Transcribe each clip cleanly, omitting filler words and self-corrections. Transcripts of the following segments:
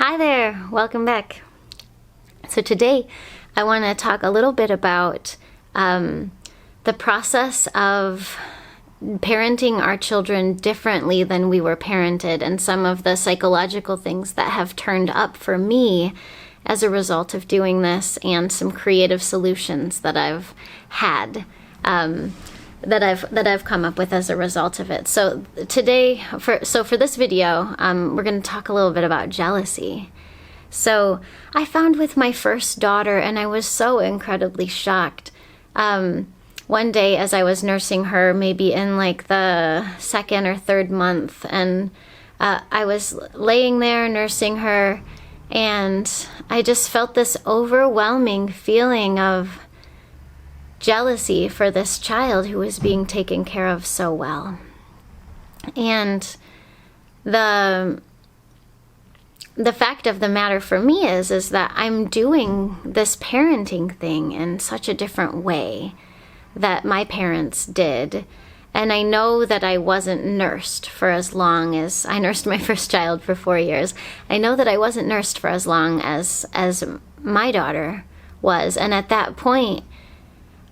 Hi there, welcome back. So today I want to talk a little bit about the process of parenting our children differently than we were parented, and some of the psychological things that have turned up for me as a result of doing this, and some creative solutions that I've had that I've come up with as a result of it. So today, for this video, we're going to talk a little bit about jealousy. So I found with my first daughter, and I was so incredibly shocked. One day as I was nursing her, maybe in like the second or third month, and I was laying there nursing her, and I just felt this overwhelming feeling of jealousy for this child who was being taken care of so well. And the fact of the matter for me is that I'm doing this parenting thing in such a different way that my parents did. And I know that I wasn't nursed for as long as I nursed my first child for 4 years. I know that I wasn't nursed for as long as my daughter was. And at that point,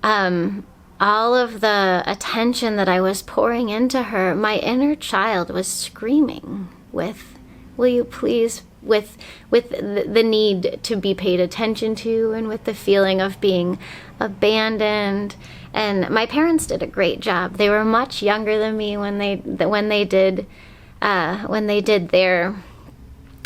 all of the attention that I was pouring into her, my inner child was screaming with, will you please, with the need to be paid attention to, and with the feeling of being abandoned. And my parents did a great job. They were much younger than me when they did their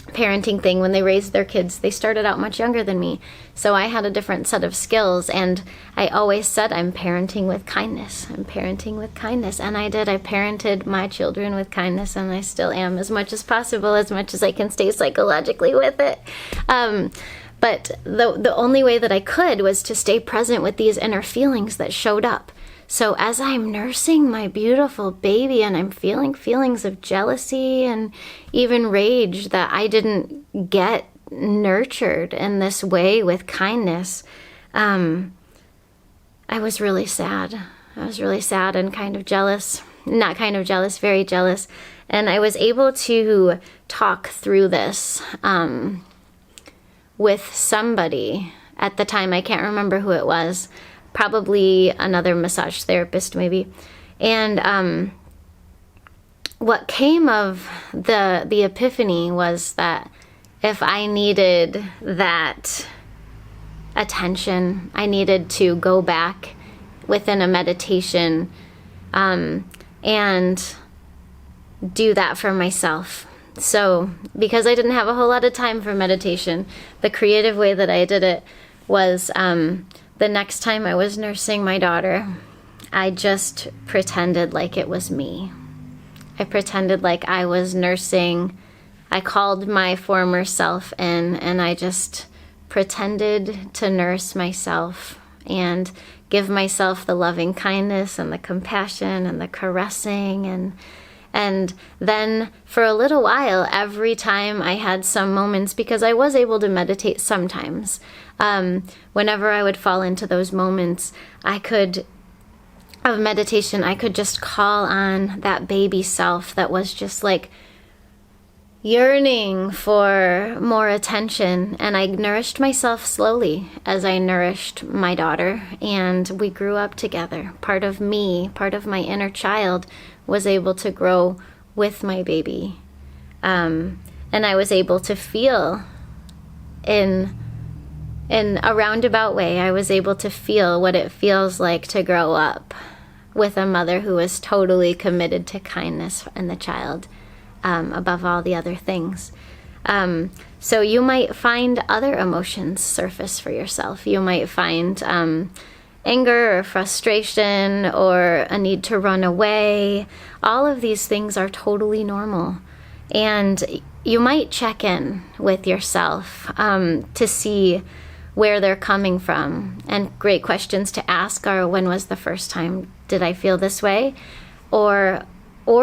parenting thing. When they raised their kids, they started out much younger than me. So I had a different set of skills, and I always said, I'm parenting with kindness. I'm parenting with kindness. And I did. I parented my children with kindness, and I still am, as much as possible, as much as I can stay psychologically with it. But the only way that I could was to stay present with these inner feelings that showed up. So as I'm nursing my beautiful baby, and I'm feeling feelings of jealousy and even rage that I didn't get nurtured in this way with kindness, I was really sad. I was really sad and kind of jealous. Not kind of jealous, very jealous. And I was able to talk through this with somebody at the time. I can't remember who it was. Probably another massage therapist, maybe. And what came of the epiphany was that if I needed that attention, I needed to go back within a meditation and do that for myself. So because I didn't have a whole lot of time for meditation, the creative way that I did it was the next time I was nursing my daughter, I just pretended like it was me. I pretended like I was nursing. I called my former self in, and I just pretended to nurse myself and give myself the loving kindness and the compassion and the caressing. And then for a little while, every time I had some moments, because I was able to meditate sometimes, whenever I would fall into those moments, of meditation, I could just call on that baby self that was just like yearning for more attention. And I nourished myself slowly as I nourished my daughter, and we grew up together. Part of me, part of my inner child, was able to grow with my baby. And I was able to feel in a roundabout way, I was able to feel what it feels like to grow up with a mother who is totally committed to kindness in the child, above all the other things. So you might find other emotions surface for yourself. You might find anger or frustration or a need to run away. All of these things are totally normal. And you might check in with yourself to see where they're coming from. And great questions to ask are, when was the first time did I feel this way? Or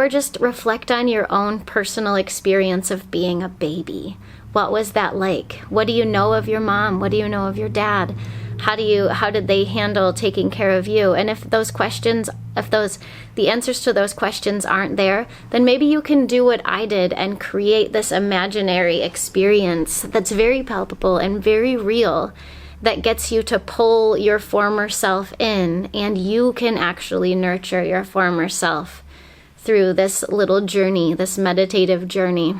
just reflect on your own personal experience of being a baby. What was that like? What do you know of your mom? What do you know of your dad? how did they handle taking care of you? And if the answers to those questions aren't there, then maybe you can do what I did and create this imaginary experience that's very palpable and very real, that gets you to pull your former self in, and you can actually nurture your former self through this little journey, this meditative journey,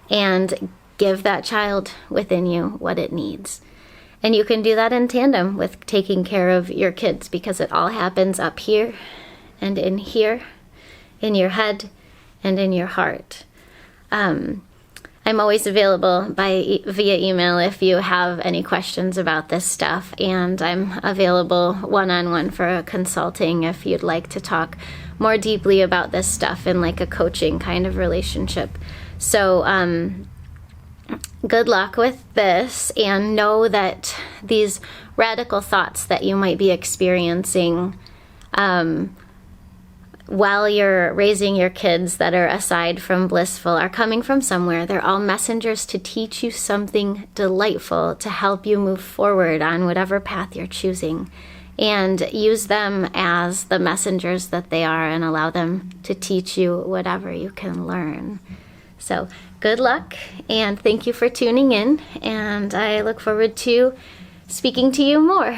and give that child within you what it needs. And you can do that in tandem with taking care of your kids, because it all happens up here and in here, in your head and in your heart. I'm always available via email if you have any questions about this stuff, and I'm available one-on-one for a consulting if you'd like to talk more deeply about this stuff in like a coaching kind of relationship. So good luck with this, and know that these radical thoughts that you might be experiencing while you're raising your kids that are aside from blissful are coming from somewhere. They're all messengers to teach you something delightful, to help you move forward on whatever path you're choosing. And use them as the messengers that they are, and allow them to teach you whatever you can learn. So good luck, and thank you for tuning in, and I look forward to speaking to you more.